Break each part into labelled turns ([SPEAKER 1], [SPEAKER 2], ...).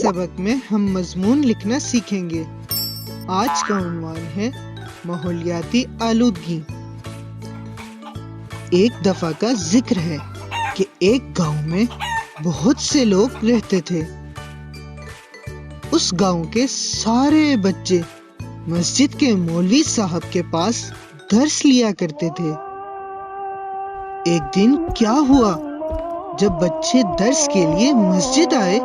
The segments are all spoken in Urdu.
[SPEAKER 1] سبق میں ہم مضمون لکھنا سیکھیں گے۔ آج کا عنوان ہے ماحولیاتی آلودگی۔ ایک دفعہ کا ذکر ہے کہ ایک گاؤں میں بہت سے لوگ رہتے تھے۔ اس گاؤں کے سارے بچے مسجد کے مولوی صاحب کے پاس درس لیا کرتے تھے۔ ایک دن کیا ہوا، جب بچے درس کے لیے مسجد آئے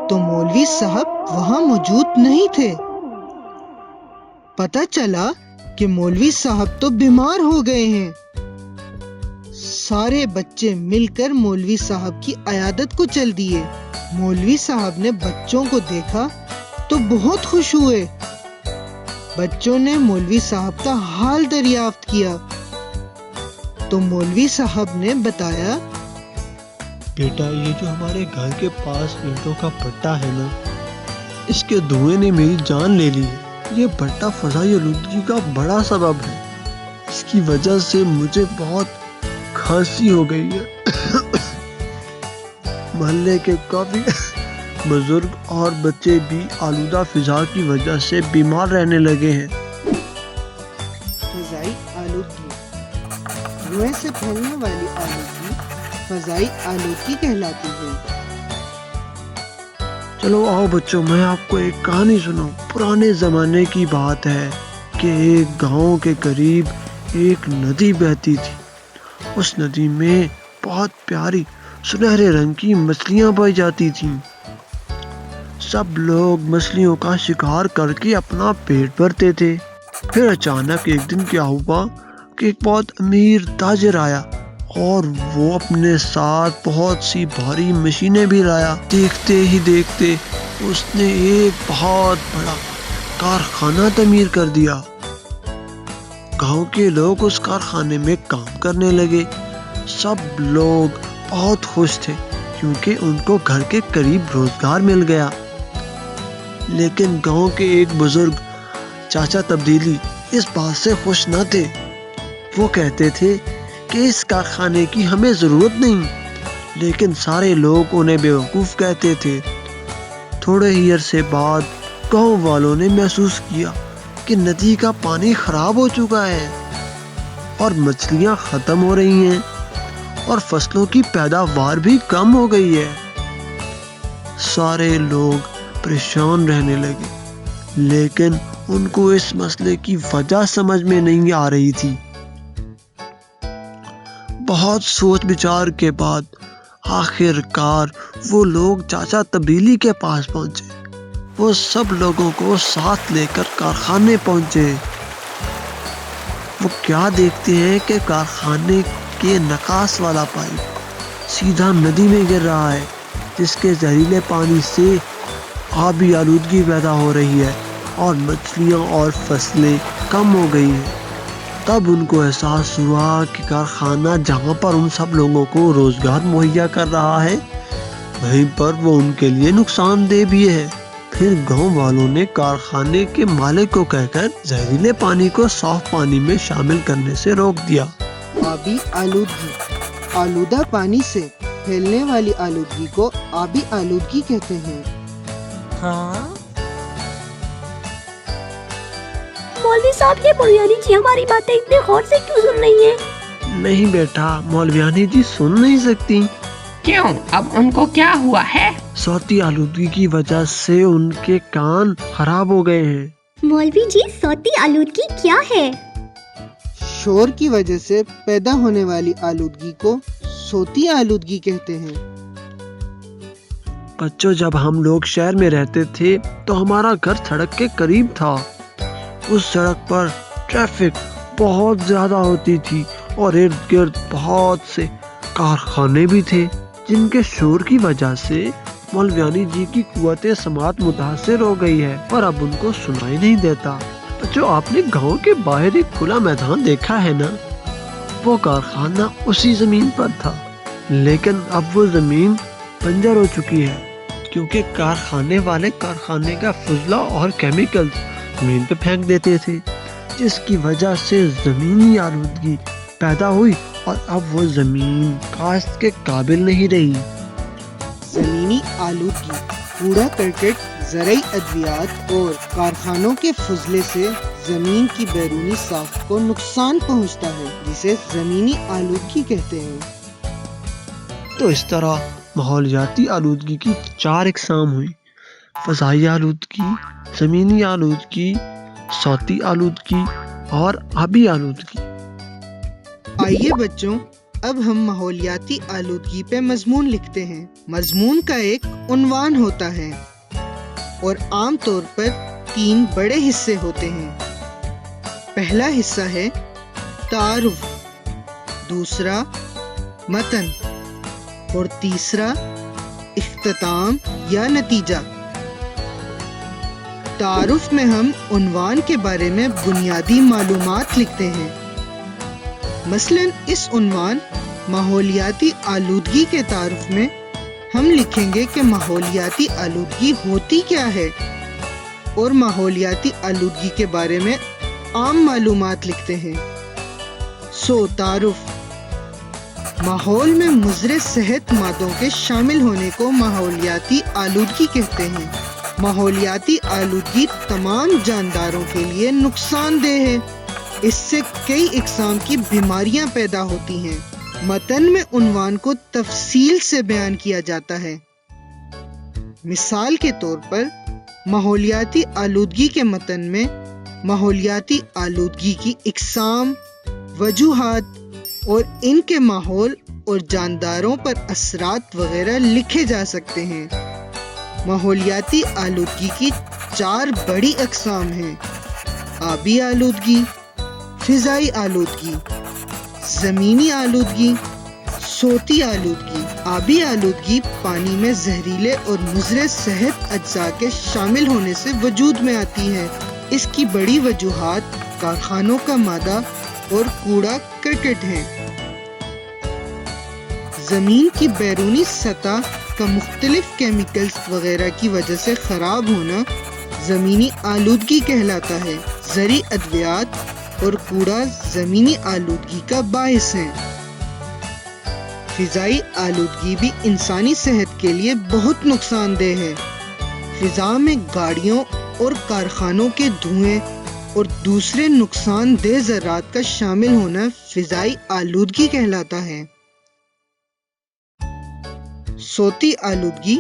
[SPEAKER 1] تو مولوی صاحب وہاں موجود نہیں تھے۔ پتہ چلا کہ مولوی صاحب تو بیمار ہو گئے ہیں۔ سارے بچے مل کر مولوی صاحب کی عیادت کو چل دیے۔ مولوی صاحب نے بچوں کو دیکھا تو بہت خوش ہوئے۔ بچوں نے مولوی صاحب کا حال دریافت کیا تو مولوی صاحب نے بتایا،
[SPEAKER 2] بیٹا یہ جو ہمارے گھر کے پاس اینٹوں کا بھٹا ہے نا، اس کے دھوئیں نے میری جان لے لی ہے۔ یہ بھٹا فضائی آلودگی کا بڑا سبب ہے۔ اس کی وجہ سے مجھے بہت کھانسی ہو گئی ہے۔ محلے کے کافی بزرگ اور بچے بھی آلودہ فضا کی وجہ سے بیمار رہنے لگے ہیں۔
[SPEAKER 1] فضائی آلودگی، دھوئیں سے پھیلنے والی آلودگی فضائی آلودگی کہلاتی ہے۔
[SPEAKER 2] چلو آؤ بچوں، میں آپ کو ایک کہانی سناؤں۔ پرانے زمانے کی بات ہے کہ ایک گاؤں کے قریب ایک ندی بہتی تھی۔ اس ندی میں بہت پیاری سنہرے رنگ کی مچھلیاں پائی جاتی تھیں۔ سب لوگ مچھلیوں کا شکار کر کے اپنا پیٹ بھرتے تھے۔ پھر اچانک ایک دن کیا ہوا کہ ایک بہت امیر تاجر آیا اور وہ اپنے ساتھ بہت سی بھاری مشینیں بھی لایا۔ دیکھتے ہی دیکھتے اس نے ایک بہت بڑا کارخانہ تعمیر کر دیا۔ گاؤں کے لوگ اس کارخانے میں کام کرنے لگے۔ سب لوگ بہت خوش تھے کیونکہ ان کو گھر کے قریب روزگار مل گیا۔ لیکن گاؤں کے ایک بزرگ چاچا تبدیلی اس بات سے خوش نہ تھے۔ وہ کہتے تھے کہ اس کارخانے کی ہمیں ضرورت نہیں، لیکن سارے لوگ انہیں بیوقوف کہتے تھے۔ تھوڑے ہی عرصے بعد گاؤں والوں نے محسوس کیا کہ ندی کا پانی خراب ہو چکا ہے اور مچھلیاں ختم ہو رہی ہیں اور فصلوں کی پیداوار بھی کم ہو گئی ہے۔ سارے لوگ پریشان رہنے لگے، لیکن ان کو اس مسئلے کی وجہ سمجھ میں نہیں آ رہی تھی۔ بہت سوچ بچار کے بعد آخر کار وہ لوگ چاچا تبدیلی کے پاس پہنچے۔ وہ سب لوگوں کو ساتھ لے کر کارخانے پہنچے۔ وہ کیا دیکھتے ہیں کہ کارخانے کے نکاس والا پائپ سیدھا ندی میں گر رہا ہے، جس کے زہریلے پانی سے آبی آلودگی پیدا ہو رہی ہے اور مچھلیاں اور فصلیں کم ہو گئی ہیں۔ تب ان کو احساس ہوا کہ کارخانہ جہاں پر ان سب لوگوں کو روزگار مہیا کر رہا ہے، وہیں پر وہ ان کے لیے نقصان دہ بھی ہے۔ پھر گاؤں والوں نے کارخانے کے مالک کو کہہ کر زہریلے پانی کو صاف پانی میں شامل کرنے سے روک دیا۔
[SPEAKER 1] آبی آلودگی، آلودہ پانی سے پھیلنے والی آلودگی کو آبی آلودگی کہتے ہیں۔
[SPEAKER 3] مولوی صاحب، یہ مولویانی جی ہماری باتیں اتنے غور سے کیوں سن رہی ہیں؟
[SPEAKER 2] نہیں بیٹا، مولویانی جی سن نہیں سکتی۔
[SPEAKER 4] کیوں؟ اب ان کو کیا ہوا ہے؟
[SPEAKER 2] صوتی آلودگی کی وجہ سے ان کے کان خراب ہو گئے ہیں۔
[SPEAKER 3] مولوی جی، صوتی آلودگی کیا ہے؟
[SPEAKER 1] شور کی وجہ سے پیدا ہونے والی آلودگی کو صوتی آلودگی کہتے ہیں۔
[SPEAKER 2] بچوں، جب ہم لوگ شہر میں رہتے تھے تو ہمارا گھر سڑک کے قریب تھا۔ اس سڑک پر ٹریفک بہت زیادہ ہوتی تھی اور ارد گرد بہت سے کارخانے بھی تھے، جن کے شور کی وجہ سے مولویانی جی کی قوت سماعت متاثر ہو گئی ہے اور اب ان کو سنائی نہیں دیتا۔ بچوں، آپ نے گاؤں کے باہر ایک کھلا میدان دیکھا ہے نا؟ وہ کارخانہ اسی زمین پر تھا، لیکن اب وہ زمین بنجر ہو چکی ہے کیونکہ کارخانے والے کارخانے کا فضلہ اور کیمیکل زمین پہ پھینک دیتے تھے، جس کی وجہ سے زمینی آلودگی پیدا ہوئی اور اب وہ زمین کاشت کے قابل نہیں رہی۔
[SPEAKER 1] زمینی آلودگی کوڑا کرکٹ، زرعی ادویات اور کارخانوں کے فضلے سے زمین کی بیرونی ساخت کو نقصان پہنچتا ہے، جسے زمینی آلودگی کہتے ہیں۔
[SPEAKER 2] تو اس طرح ماحولیاتی آلودگی کی 4 اقسام ہوئی: فضائی آلودگی، زمینی آلودگی، صوتی آلودگی اور آبی آلودگی۔
[SPEAKER 1] آئیے بچوں، اب ہم ماحولیاتی آلودگی پہ مضمون لکھتے ہیں۔ مضمون کا ایک عنوان ہوتا ہے اور عام طور پر 3 بڑے حصے ہوتے ہیں۔ پہلا حصہ ہے تعارف، دوسرا متن اور تیسرا اختتام یا نتیجہ۔ تعارف میں ہم عنوان کے بارے میں بنیادی معلومات لکھتے ہیں۔ مثلاً اس عنوان ماحولیاتی آلودگی کے تعارف میں ہم لکھیں گے کہ ماحولیاتی آلودگی ہوتی کیا ہے، اور ماحولیاتی آلودگی کے بارے میں عام معلومات لکھتے ہیں۔ تعارف: ماحول میں مضر صحت مادوں کے شامل ہونے کو ماحولیاتی آلودگی کہتے ہیں۔ ماحولیاتی آلودگی تمام جانداروں کے لیے نقصان دہ ہے۔ اس سے کئی اقسام کی بیماریاں پیدا ہوتی ہیں۔ متن میں عنوان کو تفصیل سے بیان کیا جاتا ہے۔ مثال کے طور پر ماحولیاتی آلودگی کے متن میں ماحولیاتی آلودگی کی اقسام، وجوہات اور ان کے ماحول اور جانداروں پر اثرات وغیرہ لکھے جا سکتے ہیں۔ ماحولیاتی آلودگی کی 4 بڑی اقسام ہیں: آبی آلودگی، فضائی آلودگی، زمینی آلودگی، صوتی آلودگی۔ آبی آلودگی پانی میں زہریلے اور مضر صحت اجزاء کے شامل ہونے سے وجود میں آتی ہے۔ اس کی بڑی وجوہات کارخانوں کا مادہ اور کوڑا کرکٹ ہیں۔ زمین کی بیرونی سطح کا مختلف کیمیکلز وغیرہ کی وجہ سے خراب ہونا زمینی آلودگی کہلاتا ہے۔ زرعی ادویات اور کوڑا زمینی آلودگی کا باعث ہیں۔ فضائی آلودگی بھی انسانی صحت کے لیے بہت نقصان دہ ہے۔ فضا میں گاڑیوں اور کارخانوں کے دھوئیں اور دوسرے نقصان دہ ذرات کا شامل ہونا فضائی آلودگی کہلاتا ہے۔ صوتی آلودگی،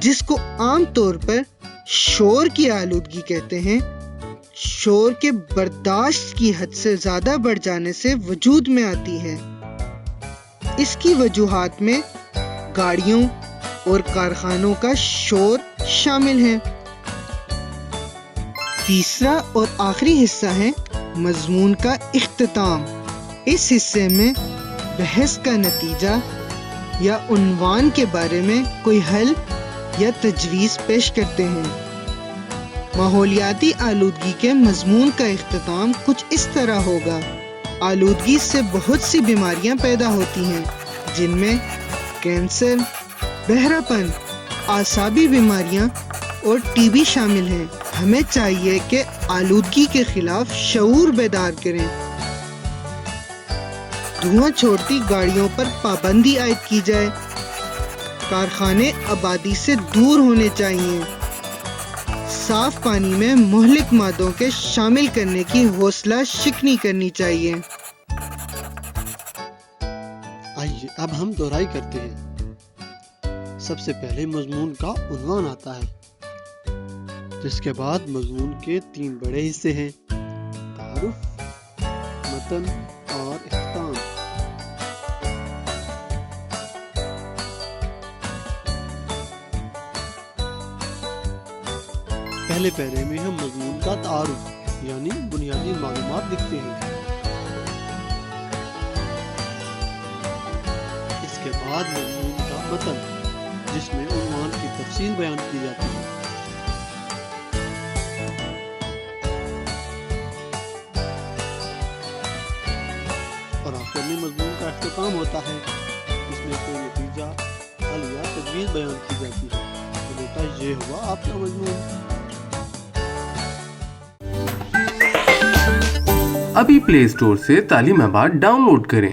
[SPEAKER 1] جس کو عام طور پر شور کی آلودگی کہتے ہیں، شور کے برداشت کی حد سے زیادہ بڑھ جانے سے وجود میں آتی ہے۔ اس کی وجوہات میں گاڑیوں اور کارخانوں کا شور شامل ہے۔ تیسرا اور آخری حصہ ہے مضمون کا اختتام۔ اس حصے میں بحث کا نتیجہ یا عنوان کے بارے میں کوئی حل یا تجویز پیش کرتے ہیں۔ ماحولیاتی آلودگی کے مضمون کا اختتام کچھ اس طرح ہوگا: آلودگی سے بہت سی بیماریاں پیدا ہوتی ہیں، جن میں کینسر، بہرا پن، اعصابی بیماریاں اور ٹی بی شامل ہیں۔ ہمیں چاہیے کہ آلودگی کے خلاف شعور بیدار کریں۔ دھواں چھوڑتی گاڑیوں پر پابندی عائد کی جائے۔ کارخانے آبادی سے دور ہونے چاہیے۔ صاف پانی میں مہلک مادوں کے شامل کرنے کی حوصلہ شکنی کرنی چاہیے۔
[SPEAKER 5] آئیے اب ہم دہرائی کرتے ہیں۔ سب سے پہلے مضمون کا عنوان آتا ہے، جس کے بعد مضمون کے 3 بڑے حصے ہیں: تعارف، متن اور اختتام۔ پہلے پیرے میں ہم مضمون کا تعارف یعنی بنیادی معلومات لکھتے ہیں۔ اس کے بعد مضمون کا متن، جس میں عنوان کی تفصیل بیان کی جاتی ہے۔ اور آخر میں مضمون کا اختتام ہوتا ہے، جس میں کوئی نتیجہ، حل یا تجویز بیان کی جاتی ہے۔ تو بیٹا یہ ہوا آپ کا مضمون۔
[SPEAKER 6] ابھی پلے اسٹور سے تعلیم آباد ڈاؤن لوڈ کریں۔